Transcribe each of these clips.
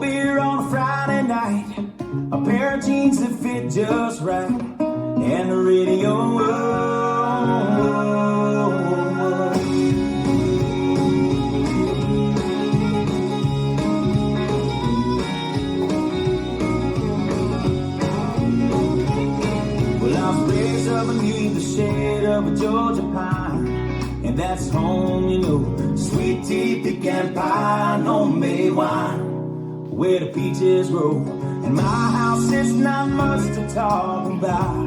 beer on a Friday night, a pair of jeans that fit just right, and the radio. Well, I was raised up beneath the shade of a Georgia pine, and that's home, you know. Sweet tea, pecan pie, homemade wine, where the peaches grow. In my house, it's not much to talk about,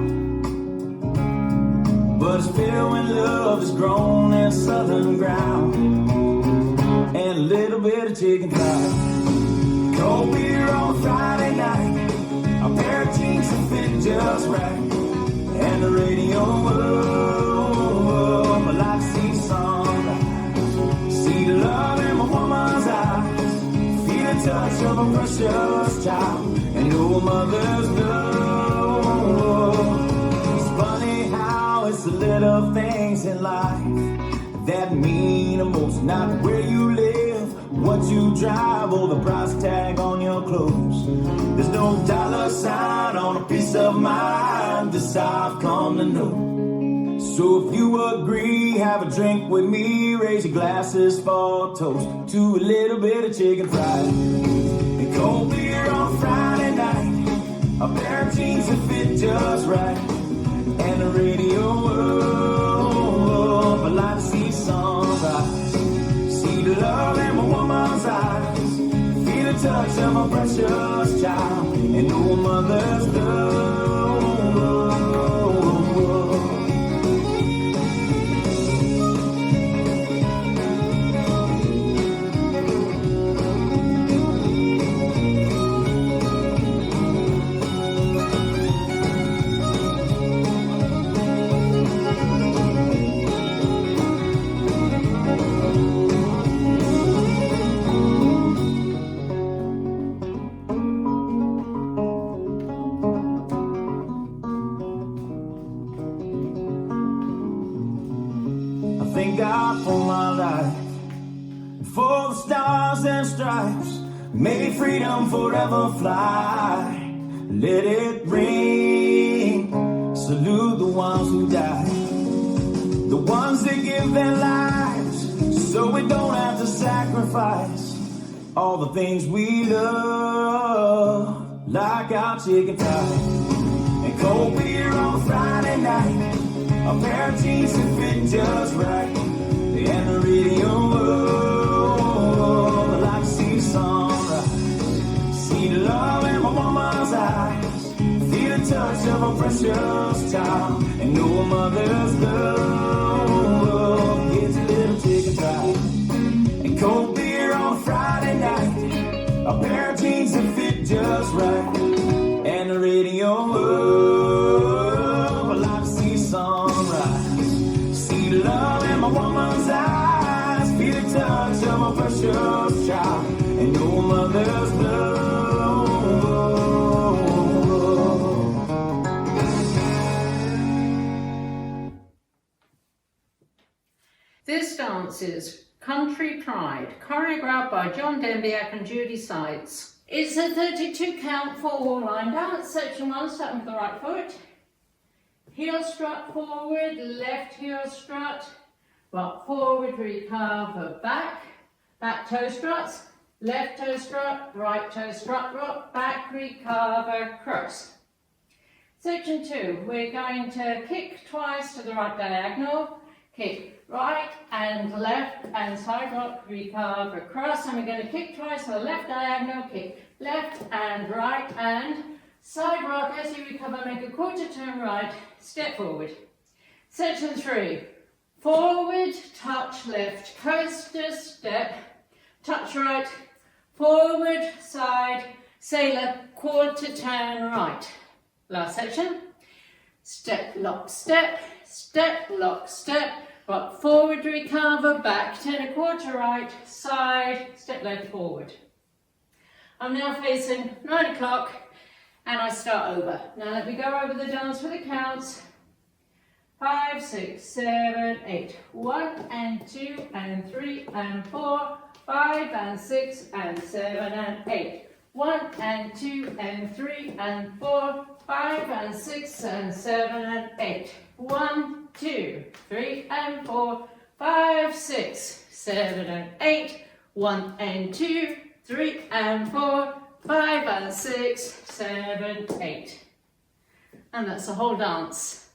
but it's filled when love is grown in southern ground, and a little bit of chicken fried. Cold beer on Friday night, a pair of jeans that fit just right, and the radio. I like to see sunrise, see the love in my woman's eyes, feel the touch of a precious child, and know a mother's love. It's funny how it's the little things in life that mean the most. Not where you live, what you drive, or the price tag on your clothes. There's no dollar sign on a piece of mind, this I've come to know. So if you agree, have a drink with me, raise your glasses for a toast to a little bit of chicken fried. And cold beer on Friday night, a pair of jeans that fit just right, and the radio. I like to see sunrise, see the love in my woman's eyes, feel the touch of my precious child, and know a mother's love. Thank God for my life, and for the stars and stripes. May freedom forever fly. Let it ring. Salute the ones who died, the ones that give their lives, so we don't have to sacrifice all the things we love, like our chicken fried and cold beer on a Friday night. A pair of jeans that fit just right, and the radio. I like to see sunrise, see the love in my woman's eyes, feel the touch of a precious child, and know a mother's love. It's a little chicken fried and cold beer on a Friday night, a pair of jeans that fit just right, and the radio. I like to see sunrise, see the love in my woman's eyes, feel the touch of my precious child, and know a mother's love. This dance is Country Pride, choreographed by John Denbiack and Judy Sides. It's a 32 count 4-wall line dance. Section 1, starting with the right foot. Heel strut forward, left heel strut, rock forward, recover, back, back toe struts, left toe strut, right toe strut, rock, back, recover, cross. Section 2, we're going to kick twice to the right diagonal, kick right and left and side rock, recover, cross, and we're going to kick twice to the left diagonal, kick left and right and side rock. As you recover, make a quarter turn right, step forward. Section 3, forward, touch left, coaster, step, touch right, forward, side, sailor, quarter turn right. Last section, step, lock, step, lock, step, rock forward, recover, back, turn a quarter right, side, step left, forward. I'm now facing 9 o'clock and I start over. Now let me go over the dance for the counts. 5, 6, 7, 8. 1 and 2 and 3 and 4, 5 and 6 and 7 and 8. 1 and 2 and 3 and 4, 5 and 6 and 7 and 8. 1, 2, 3 and 4, 5, 6, 7 and 8. 1 and 2, 3 and 4, 5 and 6, 7, 8. And that's the whole dance.